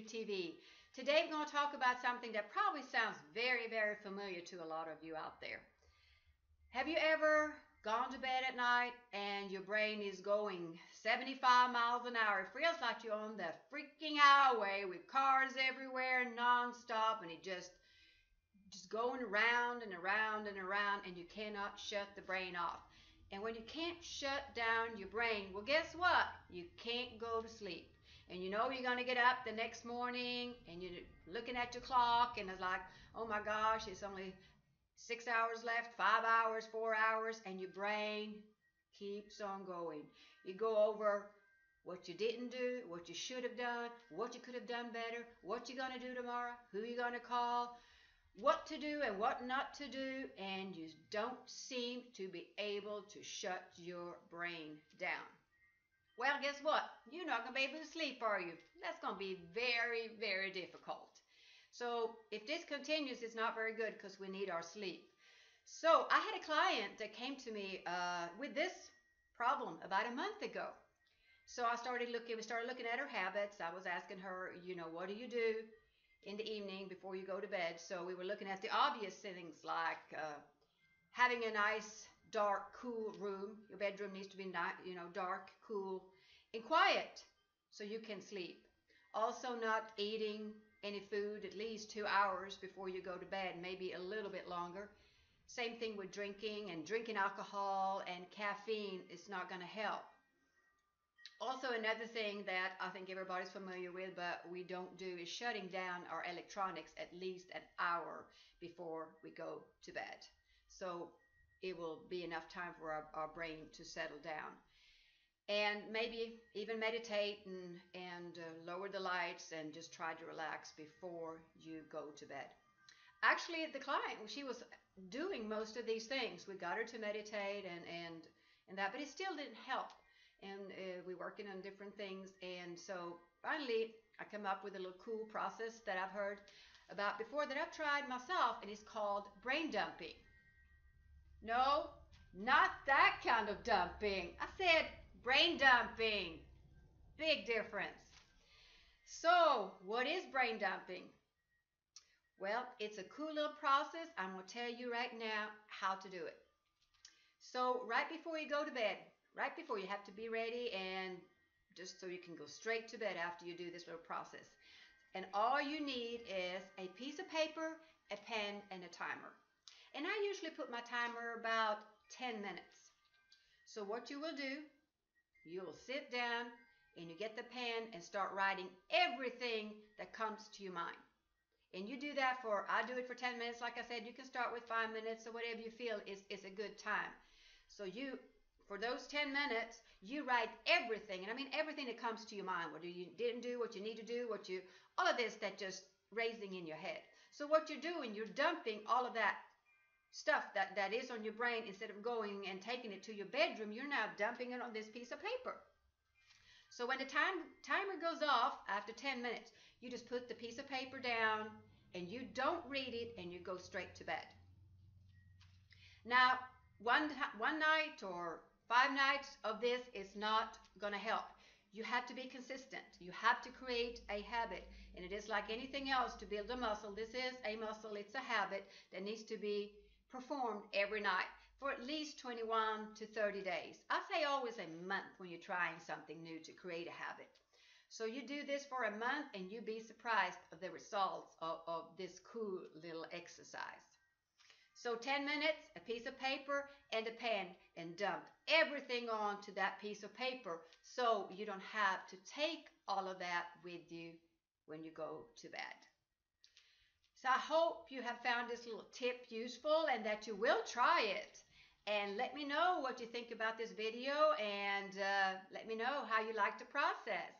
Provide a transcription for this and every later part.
NewYouTV. Today we're going to talk about something that probably sounds very, very familiar to a lot of you out there. Have you ever gone to bed at night and your brain is going 75 miles an hour? It feels like you're on the freaking highway with cars everywhere non-stop, and it just going around and around and around, and you cannot shut the brain off. And when you can't shut down your brain, well, guess what? You can't go to sleep. And you know you're going to get up the next morning and you're looking at your clock and it's like, oh my gosh, it's only 6 hours left, 5 hours, 4 hours, and your brain keeps on going. You go over what you didn't do, what you should have done, what you could have done better, what you're going to do tomorrow, who you're going to call, what to do and what not to do, and you don't seem to be able to shut your brain down. Well, guess what? You're not going to be able to sleep, are you? That's going to be very, very difficult. So if this continues, it's not very good because we need our sleep. So I had a client that came to me with this problem about a month ago. So we started looking at her habits. I was asking her, what do you do in the evening before you go to bed? So we were looking at the obvious things like having a nice, dark, cool room. Your bedroom needs to be dark, cool, and quiet so you can sleep. Also not eating any food at least 2 hours before you go to bed, maybe a little bit longer. Same thing with drinking alcohol and caffeine is not going to help. Also, another thing that I think everybody's familiar with, but we don't do, is shutting down our electronics at least an hour before we go to bed. So it will be enough time for our brain to settle down. And maybe even meditate and lower the lights and just try to relax before you go to bed. Actually, the client, she was doing most of these things. We got her to meditate and that, but it still didn't help. And we're working on different things. And so finally, I come up with a little cool process that I've heard about before that I've tried myself, and it's called brain dumping. No, not that kind of dumping. I said brain dumping. Big difference. So, what is brain dumping? Well, it's a cool little process. I'm going to tell you right now how to do it. So, right before you go to bed, right before you have to be ready, and just so you can go straight to bed after you do this little process. And all you need is a piece of paper, a pen, and a timer. And I usually put my timer about 10 minutes. So what you will do, you'll sit down and you get the pen and start writing everything that comes to your mind. And you do that I do it for 10 minutes. Like I said, you can start with 5 minutes or whatever you feel is a good time. So for those 10 minutes, you write everything. And I mean everything that comes to your mind. What you didn't do, what you need to do, all of this that just raising in your head. So what you're doing, you're dumping all of that stuff that is on your brain. Instead of going and taking it to your bedroom, you're now dumping it on this piece of paper. So when the timer goes off after 10 minutes, you just put the piece of paper down and you don't read it and you go straight to bed. Now, one night or 5 nights of this is not going to help. You have to be consistent. You have to create a habit. And it is like anything else to build a muscle. This is a muscle. It's a habit that needs to be performed every night for at least 21 to 30 days. I say always a month when you're trying something new to create a habit. So you do this for a month and you'll be surprised of the results of this cool little exercise. So 10 minutes, a piece of paper and a pen, and dump everything onto that piece of paper so you don't have to take all of that with you when you go to bed. So I hope you have found this little tip useful and that you will try it. And let me know what you think about this video, and let me know how you like the process.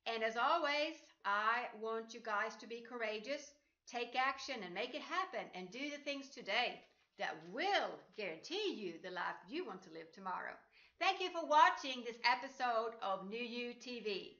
And as always, I want you guys to be courageous, take action, and make it happen, and do the things today that will guarantee you the life you want to live tomorrow. Thank you for watching this episode of NewYouTV.